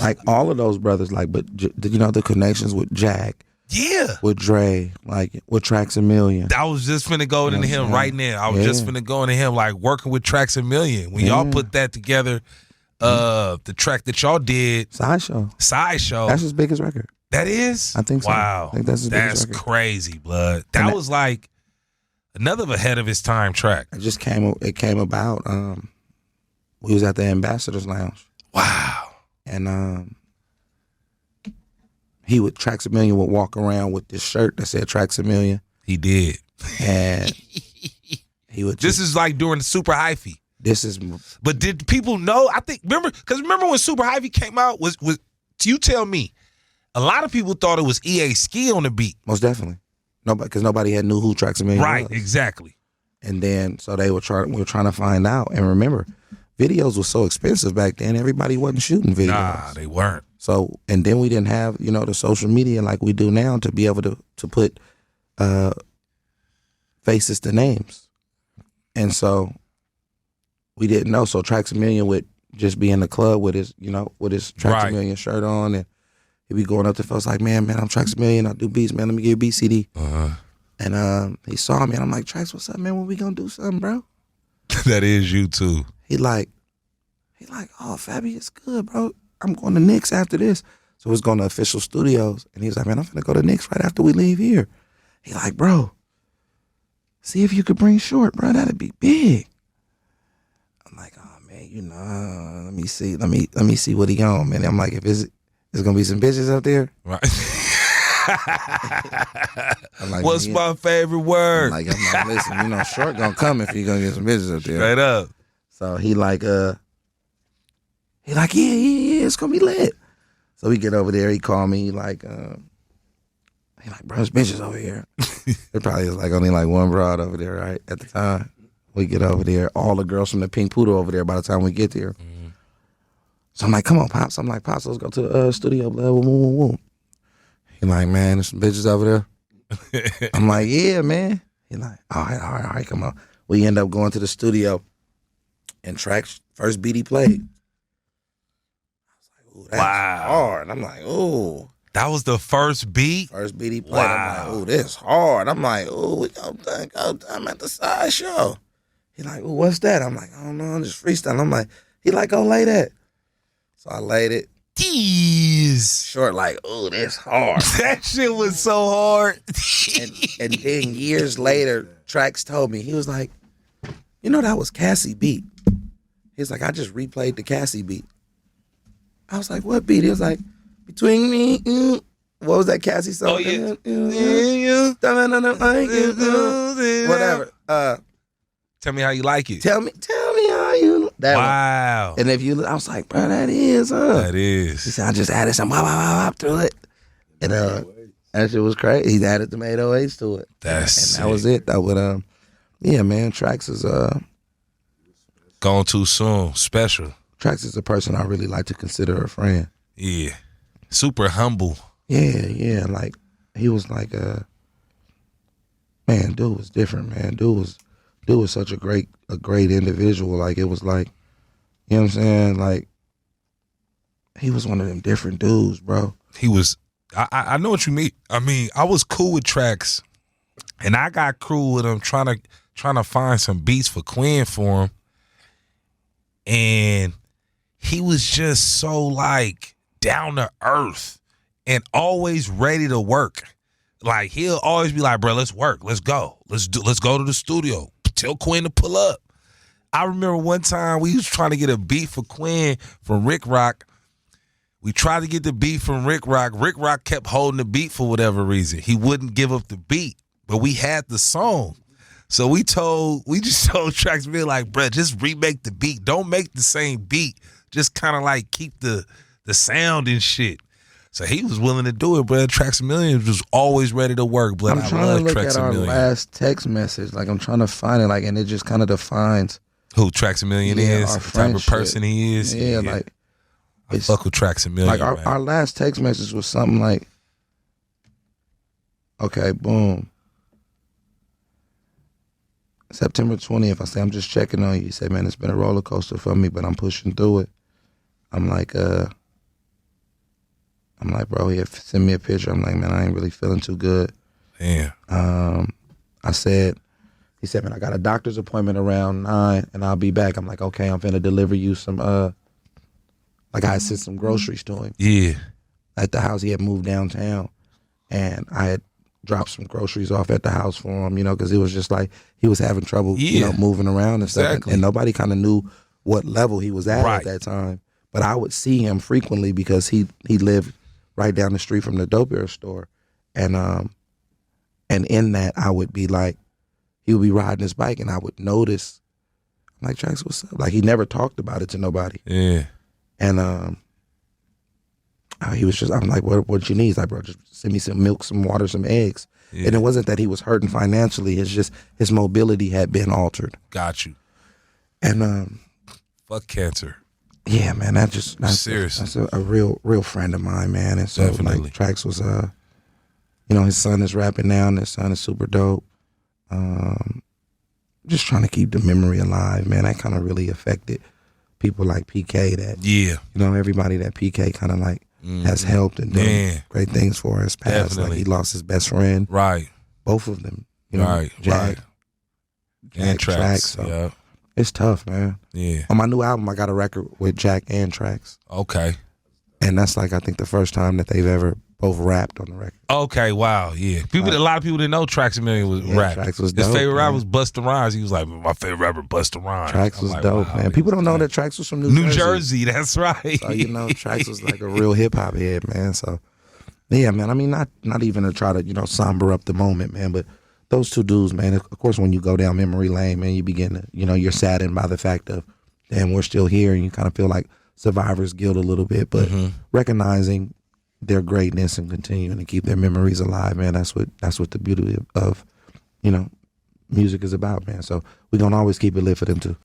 Like all of those brothers, like, but you know the connections with Jack, Yeah, with Dre, like with Traxamillion. I was just finna go into him right now. I was just finna go into him, like working with Traxamillion. When y'all put that together, the track that y'all did, Sideshow. That's his biggest record. That is? I think so. Wow. I think that's his biggest record. Crazy, blood. That was like another ahead of his time track. It came about. We was at the Ambassadors Lounge. Wow. And Traxamillion would walk around with this shirt that said Traxamillion. He did. And he would. This is like during the Super Hyphy. But did people know? I think remember when Super Hyphy came out? Was you tell me? A lot of people thought it was EA Ski on the beat. Most definitely. Because nobody knew who Traxamillion was. Right, exactly. And then so we were trying to find out. And remember, videos were so expensive back then. Everybody wasn't shooting videos. Nah, they weren't. So and then we didn't have the social media like we do now to be able to put faces to names. And so we didn't know. So Traxamillion would just be in the club with his Traxamillion shirt on, and he'd be going up to folks like, man, I'm Traxamillion. I do beats, man. Let me get your beat CD. And he saw me, and I'm like, Trax, what's up, man? When we gonna do something, bro? That is you too. He like, oh, Fabi, it's good, bro. I'm going to Nick's after this. So we're going to Official Studios, and he's like, man, I'm finna go to Nick's right after we leave here. He like, bro, see if you could bring Short, bro. That'd be big. I'm like, oh man, let me see what he on, man. I'm like, if there's gonna be some bitches up there, right? I'm like, what's my favorite word? I'm like, listen, Short gonna come if he gonna get some bitches up there. Straight up. So he like, yeah, it's gonna be lit. So we get over there. He called me. He like, bro, there's bitches over here. There probably is only one broad over there, right? At the time. We get over there. All the girls from the Pink Poodle over there by the time we get there. Mm-hmm. So I'm like, come on, Pops. I'm like, Pops, let's go to the studio. Blah, blah, blah, blah. He like, man, there's some bitches over there. I'm like, yeah, man. He like, all right, come on. We end up going to the studio, and Trax first beat he played. I was like, ooh, that's hard. I'm like, ooh. That was the first beat? First beat he played. Wow. I'm like, ooh, this hard. I'm like, ooh, we gonna go. I'm at the Sideshow. He like, ooh, what's that? I'm like, I don't know, I'm just freestyling. I'm like, he like, go lay that. So I laid it. Jeez. Short like, ooh, this hard. That shit was so hard. and then years later, Trax told me, he was like, that was Cassie beat. He was like, I just replayed the Cassie beat. I was like, what beat? He was like, between me, what was that Cassie song? Oh, yeah. Whatever. Tell me how you like it. Tell me how you. That wow. One. And if you, I was like, bro, that is, That is. He said, I just added some wop through it. And that shit was crazy. He added the 808s to it. That was it. That would, yeah, man, Trax is, gone too soon. Special. Trax is a person I really like to consider a friend. Yeah. Super humble. Yeah. Like, he was like, man, dude was different, man. Dude was such a great individual. Like, it was like, you know what I'm saying? Like, he was one of them different dudes, bro. He was, I know what you mean. I mean, I was cool with Trax, and I got cool with him trying to find some beats for Quinn for him. And he was just so like down to earth and always ready to work. Like, he'll always be like, bro, let's work. Let's go. Let's go to the studio. Tell Quinn to pull up. I remember one time we was trying to get a beat for Quinn from Rick Rock. We tried to get the beat from Rick Rock. Rick Rock kept holding the beat for whatever reason. He wouldn't give up the beat, but we had the song. So we just told Traxamillion, like, bro, just remake the beat. Don't make the same beat. Just kind of like keep the sound and shit. So he was willing to do it, bro. Traxamillion was always ready to work, but I'm trying to look at our last text message. Like, I'm trying to find it, like, and it just kind of defines who Traxamillion is, the type of person he is. Yeah, like, I fuck with Traxamillion. Like, our last text message was something like, okay, boom. September 20th, I say, I'm just checking on you. He said, man, it's been a roller coaster for me, but I'm pushing through it. I'm like, I'm like, bro, he send me a picture. I'm like, man, I ain't really feeling too good. Damn. He said, man, I got a doctor's appointment around 9 and I'll be back. I'm like, okay, I'm finna deliver you some, like I had sent some groceries to him. Yeah. At the house. He had moved downtown and I had dropped some groceries off at the house for him, because it was just like he was having trouble, moving around and stuff. Exactly. And nobody kind of knew what level he was at that time. But I would see him frequently because he lived right down the street from the dope beer store. And in that I would be like, he would be riding his bike and I would notice, I'm like, Trax, what's up? Like he never talked about it to nobody. Yeah. And he was just, I'm like, what you need? He's like, bro, just send me some milk, some water, some eggs. Yeah. And it wasn't that he was hurting financially. It's just his mobility had been altered. Got you. And fuck cancer. Yeah, man, that's seriously. That's a real friend of mine, man. And so Definitely. like Trax was his son is rapping now and his son is super dope. Just trying to keep the memory alive, man. That kind of really affected people like PK that everybody that PK kind of like has helped and done great things for us past. Definitely. Like he lost his best friend. Right. Both of them. Jack and Trax. So it's tough, man. Yeah. On my new album, I got a record with Jack and Trax. Okay. And that's like, I think the first time that they've ever both rapped on the record. Okay, wow, yeah. A lot of people didn't know Traxamillion was rap. Trax was dope. His favorite rapper man. was Busta Rhymes. He was like, my favorite rapper, Busta Rhymes. Trax was dope, wow, man. People don't know that Trax was from New Jersey. That's right. So, Trax was like a real hip hop head, man. So, yeah, man. I mean, not even to try to, somber up the moment, man, but those two dudes, man, of course, when you go down memory lane, man, you begin to, you're saddened by the fact of, damn, we're still here, and you kind of feel like survivor's guilt a little bit, but recognizing their greatness and continuing to keep their memories alive, man, that's what the beauty of music is about, man. So we're gonna always keep it lit for them too.